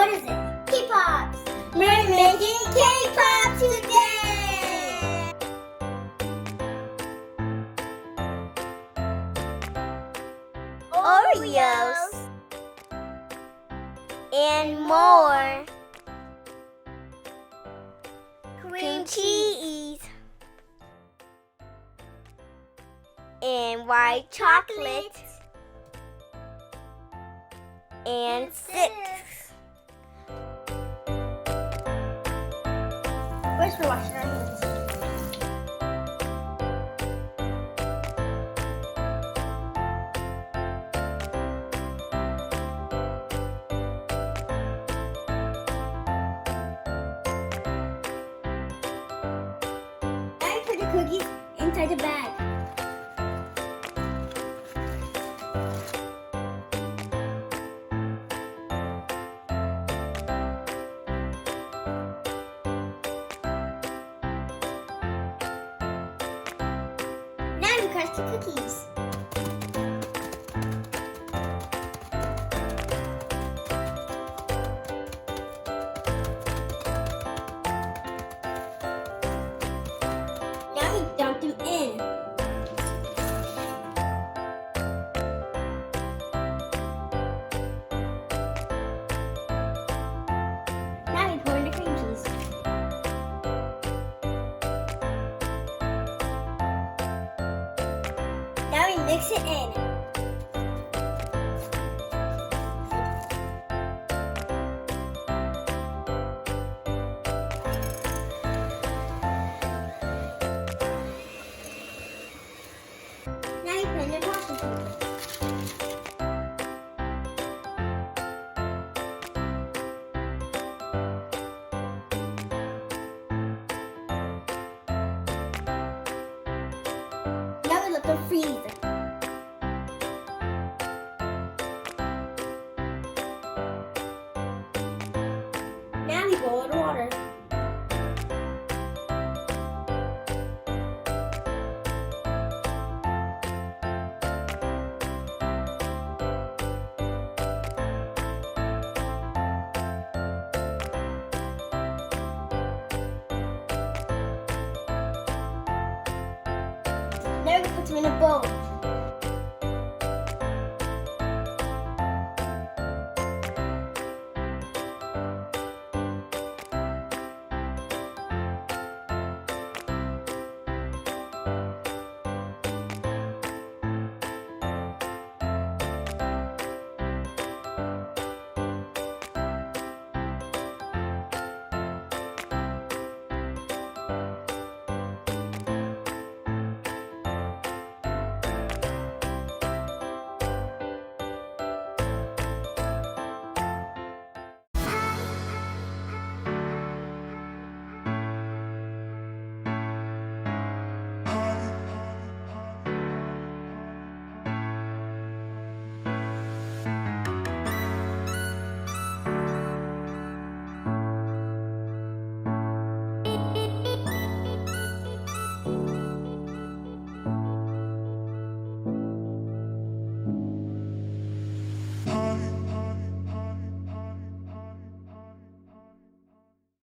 What is it? K-Pops! We're making K-Pop today! Oreos and more cream cheese and white chocolate and 6. First, we're washing our hands. Put the cookies inside the bag. Now we crush the cookies. Now we dump them in. Now we pour in the cream cheese. Now we mix it in. Now you put in the washing paper. Now we let them freeze. Now we boil the water. Now we put them in a bowl.